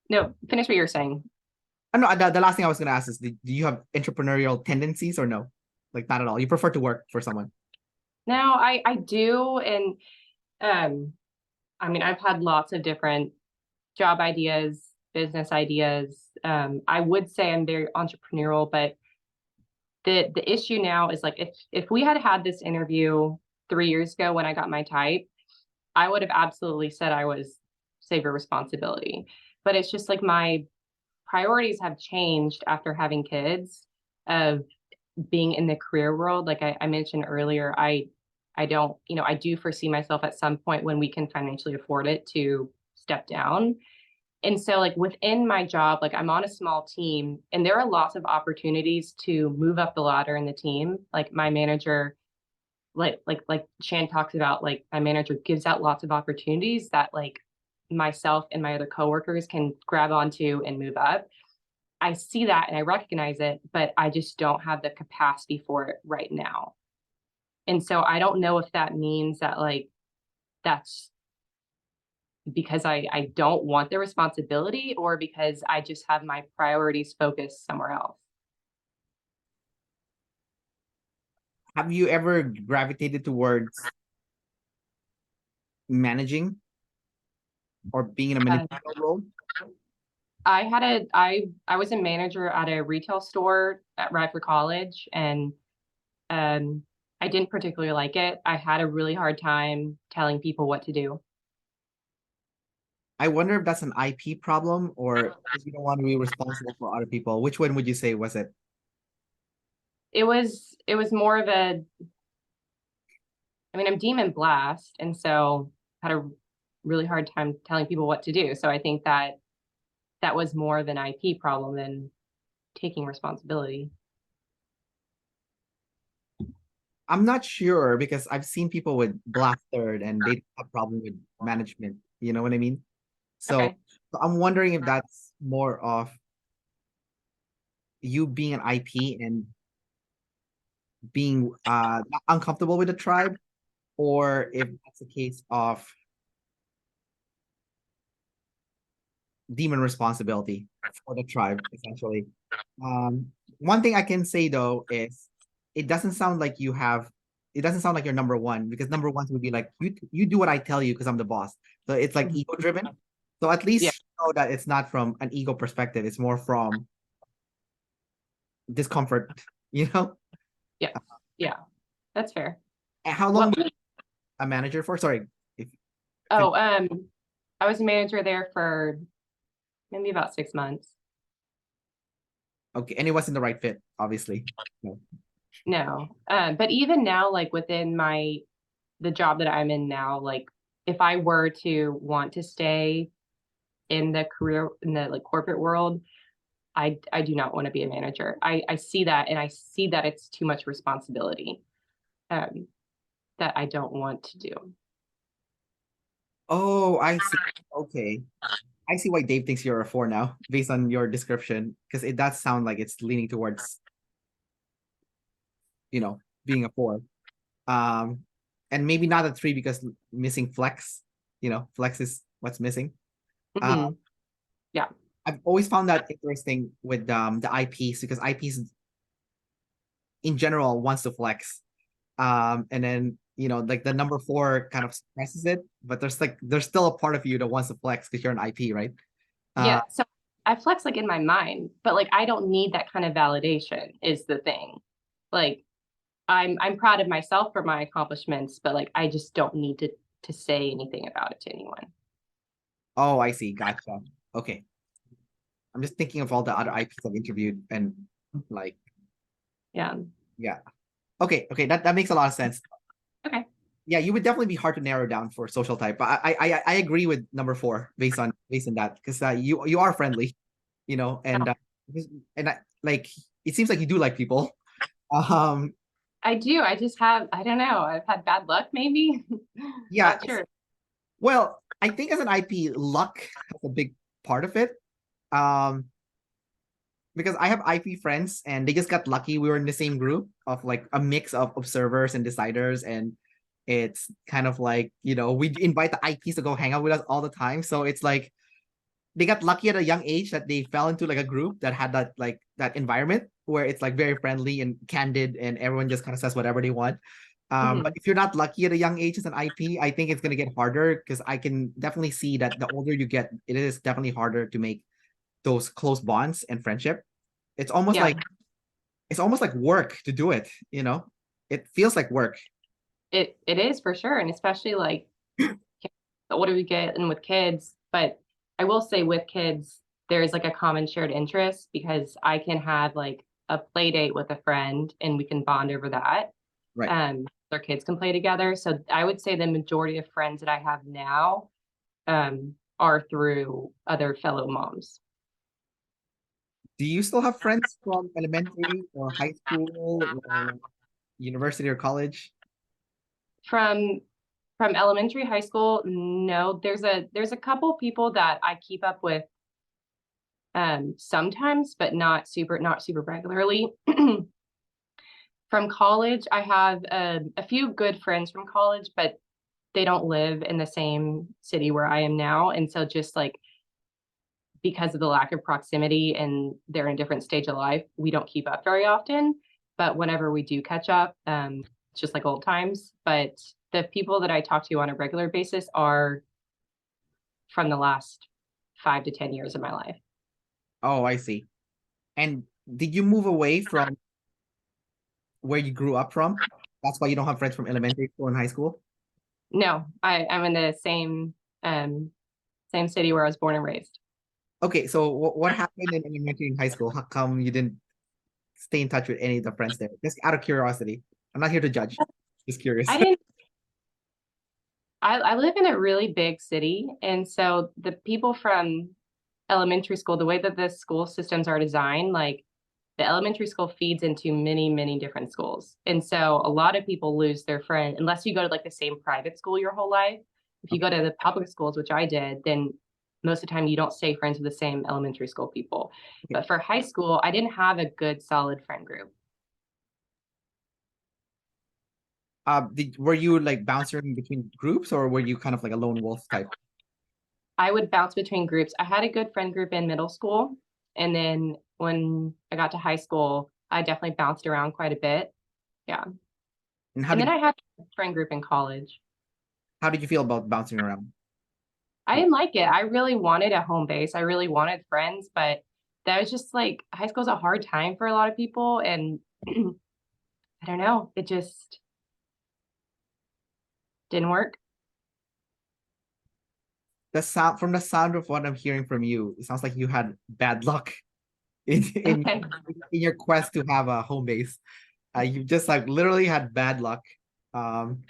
no, finish what you're saying. No, the last thing I was gonna ask is, do you have entrepreneurial tendencies or no? Like not at all. You prefer to work for someone. Now I do, and um, I mean, I've had lots of different job ideas, business ideas. I would say I'm very entrepreneurial, but the issue now is like if we had had this interview 3 years ago when I got my type, I would have absolutely said I was saver responsibility. But it's just like my priorities have changed after having kids, of being in the career world. Like I mentioned earlier, I don't, I do foresee myself at some point when we can financially afford it to step down. And so like within my job, like I'm on a small team and there are lots of opportunities to move up the ladder in the team. Like my manager, like Shan talks about, like my manager gives out lots of opportunities that like myself and my other coworkers can grab onto and move up. I see that and I recognize it, but I just don't have the capacity for it right now. And so I don't know if that means that like that's because I don't want the responsibility, or because I just have my priorities focused somewhere else. Have you ever gravitated towards managing or being in a Uh, managerial role? I was a manager at a retail store right after college, and um, I didn't particularly like it. I had a really hard time telling people what to do. I wonder if that's an IP problem or if you don't want to be responsible for other people. Which one would you say was it? It was more of a, I mean, I'm Demon Blast, and so had a really hard time telling people what to do. So I think that that was more of an IP problem than taking responsibility. I'm not sure because I've seen people with Black Third and they have problem with management. You know what I mean? So, Okay. so I'm wondering if that's more of you being an IP and being uncomfortable with the tribe, or if that's a case of demon responsibility for the tribe, essentially. One thing I can say though is it doesn't sound like you have it doesn't sound like you're number one, because number ones would be like you do what I tell you because I'm the boss. So it's like Mhm. ego driven. So at Yeah. least know that it's not from an ego perspective, it's more from discomfort, you know? Yeah. Yeah. That's fair. And how long What were you a manager for? Sorry, if Oh, I was a manager there for maybe about 6 months. okay, and it wasn't the right fit, obviously. No. No. But even now, like within the job that I'm in now, like if I were to want to stay in the career in the like corporate world, I do not want to be a manager. I see that, and I see that it's too much responsibility, um, that I don't want to do. Oh, I see. Okay. I see why Dave thinks you're a four now, based on your description, because it does sound like it's leaning towards, being a four. Um, and maybe not a three because missing flex, flex is what's missing. Uh, Mhm. Yeah. I've always found that interesting with the IPs, because IPs in general wants to flex. And then like the number four kind of suppresses it, but there's still a part of you that wants to flex because you're an IP, right? Uh, Yeah. So I flex like in my mind, but like I don't need that kind of validation is the thing. Like I'm proud of myself for my accomplishments, but like I just don't need to say anything about it to anyone. oh, I see. Gotcha. Okay. I'm just thinking of all the other IPs I've interviewed and like, Yeah. yeah. Okay, okay, that makes a lot of sense. Okay. Yeah, you would definitely be hard to narrow down for social type. But I agree with number four based on that, because you are friendly, and like it seems like you do like people. Um, I do. I just have, I don't know. I've had bad luck, maybe. yeah. Not sure. Well, I think as an IP, luck has a big part of it. Um, because I have IP friends and they just got lucky. We were in the same group of like a mix of observers and deciders, and It's kind of like, we invite the IPs to go hang out with us all the time. So it's like they got lucky at a young age that they fell into like a group that had that environment where it's like very friendly and candid and everyone just kind of says whatever they want. But if you're not lucky at a young age as an IP, I think it's gonna get harder because I can definitely see that the older you get, it is definitely harder to make those close bonds and friendship. It's almost Yeah, like work to do it, It feels like work. it is for sure. And especially like the older we get and with kids, but I will say with kids, there's like a common shared interest because I can have like a play date with a friend and we can bond over that. Right. Their kids can play together. So I would say the majority of friends that I have now are through other fellow moms. Do you still have friends from elementary or high school or university or college? From elementary, high school, no. There's a couple people that I keep up with sometimes, but not super regularly. From college, I have a few good friends from college, but they don't live in the same city where I am now. And so just like because of the lack of proximity and they're in a different stage of life, we don't keep up very often. But whenever we do catch up, it's just like old times. But the people that I talk to on a regular basis are from the last 5 to 10 years of my life. Oh, I see. And did you move away from where you grew up from? That's why you don't have friends from elementary school and high school? No, I'm in the same city where I was born and raised. Okay, so what happened in elementary and high school? How come you didn't stay in touch with any of the friends there? Just out of curiosity. I'm not here to judge. Just curious. I didn't I live in a really big city, and so the people from elementary school, the way that the school systems are designed, like the elementary school feeds into many, many different schools. And so a lot of people lose their friend unless you go to like the same private school your whole life. If you go to the public schools, which I did, then most of the time you don't stay friends with the same elementary school people. Okay. But for high school, I didn't have a good solid friend group. Were you like bouncing between groups or were you kind of like a lone wolf type? I would bounce between groups. I had a good friend group in middle school. And then when I got to high school, I definitely bounced around quite a bit. Yeah. And And then I had a friend group in college. how did you feel about bouncing around? I didn't like it. I really wanted a home base. I really wanted friends, but that was just like high school's a hard time for a lot of people. And I don't know, it just didn't work. The sound of what I'm hearing from you, it sounds like you had bad luck in your quest to have a home base. You just like literally had bad luck. Um,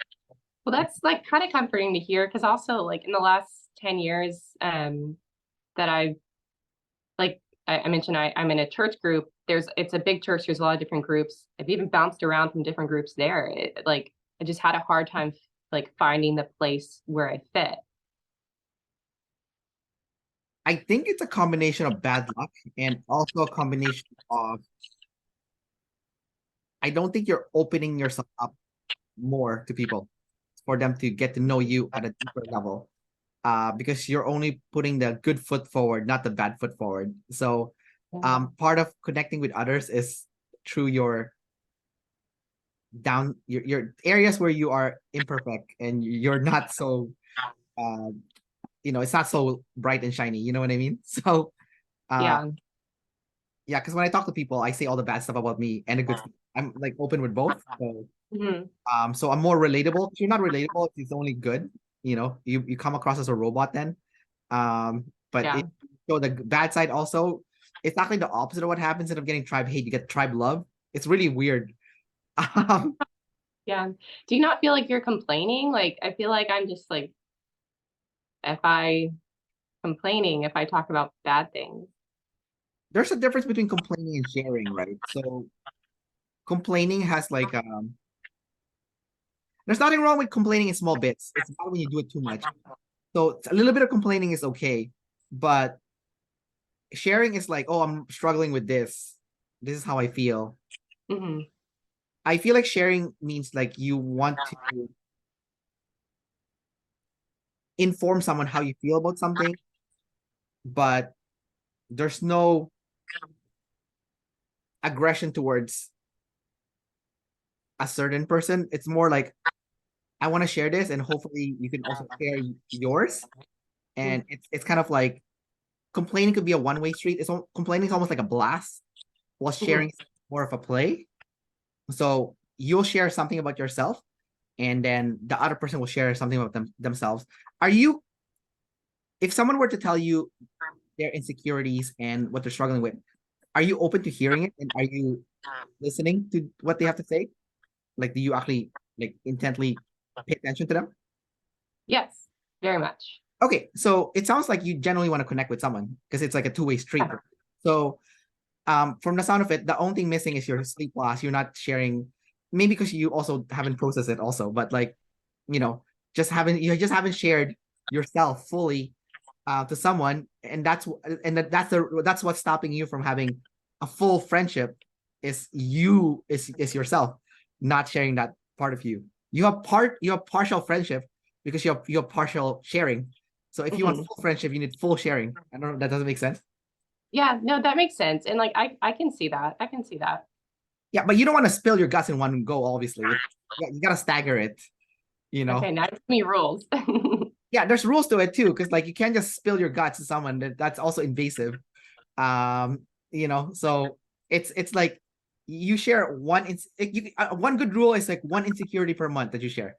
Well, that's like kind of comforting to hear because also like in the last 10 years that I've like I mentioned I'm in a church group. It's a big church. There's a lot of different groups. I've even bounced around from different groups there. Like I just had a hard time like finding the place where I fit. I think it's a combination of bad luck and also a combination of I don't think you're opening yourself up more to people for them to get to know you at a deeper level. Because you're only putting the good foot forward, not the bad foot forward. So part of connecting with others is through your areas where you are imperfect and you're not so uh it's not so bright and shiny, you know what I mean? So uh Yeah. yeah, because when I talk to people, I say all the bad stuff about me and the good stuff. I'm like open with both. Mhm. So I'm more relatable. If you're not relatable, it's only good. You come across as a robot then. But Yeah. so the bad side also, it's actually the opposite of what happens. Instead of getting tribe hate, you get tribe love. It's really weird. Um, Yeah. Do you not feel like you're complaining? Like I feel like I'm just like if I complaining if I talk about bad things. there's a difference between complaining and sharing, right? So complaining has there's nothing wrong with complaining in small bits. It's not when you do it too much. So a little bit of complaining is okay, but sharing is like, oh, I'm struggling with this. This is how I feel. Hmm. I feel like sharing means like you want to inform someone how you feel about something, but there's no aggression towards a certain person. It's more like, I want to share this, and hopefully you can also share yours. And it's kind of like, complaining could be a one-way street. Complaining is almost like a blast, while sharing is more of a play. So you'll share something about yourself, and then the other person will share something about themselves. If someone were to tell you their insecurities and what they're struggling with, are you open to hearing it, and are you listening to what they have to say? Like, do you actually like intently pay attention to them? Yes, very much. Okay, so it sounds like you generally want to connect with someone, because it's like a two-way street. So from the sound of it, the only thing missing is your sleep loss. You're not sharing, maybe because you also haven't processed it also, but like, you know, you just haven't shared yourself fully to someone, and that's what's stopping you from having a full friendship, is yourself not sharing that part of you. You have partial friendship because you have partial sharing. So if you want full friendship, you need full sharing. I don't know, that doesn't make sense. Yeah, no, that makes sense. And like I can see that. I can see that. Yeah, but you don't want to spill your guts in one go, obviously. Yeah, you gotta stagger it, you know. Okay, now it's me rules. Yeah, there's rules to it too, because like you can't just spill your guts to someone. That's also invasive. So it's like, you share one good rule is like one insecurity per month that you share.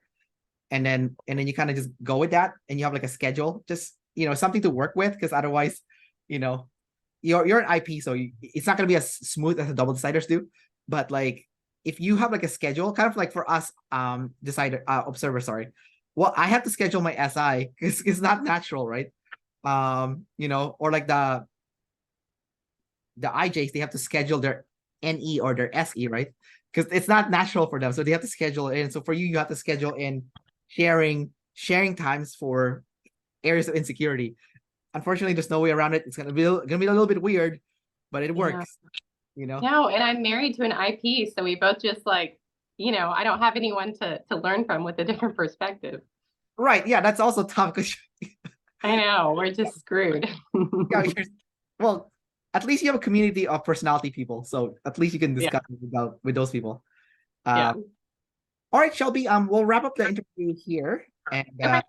And then you kind of just go with that, and you have like a schedule, just something to work with, because otherwise, you know, you're an IP, so it's not gonna be as smooth as the double deciders do. But like, if you have like a schedule, kind of like for us, observer, sorry. Well, I have to schedule my SI because it's not natural, right? Or like the IJs, they have to schedule their NE or their SE, right? Because it's not natural for them, so they have to schedule it in. So for you, you have to schedule in sharing times for areas of insecurity. Unfortunately, there's no way around it. It's gonna be a little bit weird, but it works. No, and I'm married to an IP, so we both just like, I don't have anyone to learn from with a different perspective. Right. Yeah, that's also tough because I know, we're just screwed. yeah, well, at least you have a community of personality people, so at least you can discuss with those people. Yeah. All right, Shelby. We'll wrap up the interview here, and Okay.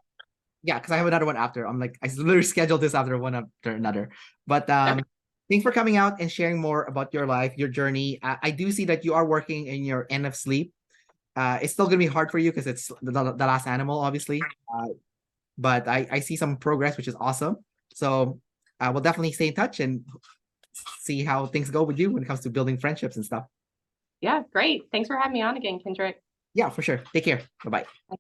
yeah, because I have another one after. I literally scheduled this after one after another. But Okay. thanks for coming out and sharing more about your life, your journey. I do see that you are working in your end of sleep. It's still gonna be hard for you because it's the last animal, obviously. But I see some progress, which is awesome. So we'll definitely stay in touch and see how things go with you when it comes to building friendships and stuff. Yeah, great. Thanks for having me on again, Kendrick. Yeah, for sure. Take care. Bye bye.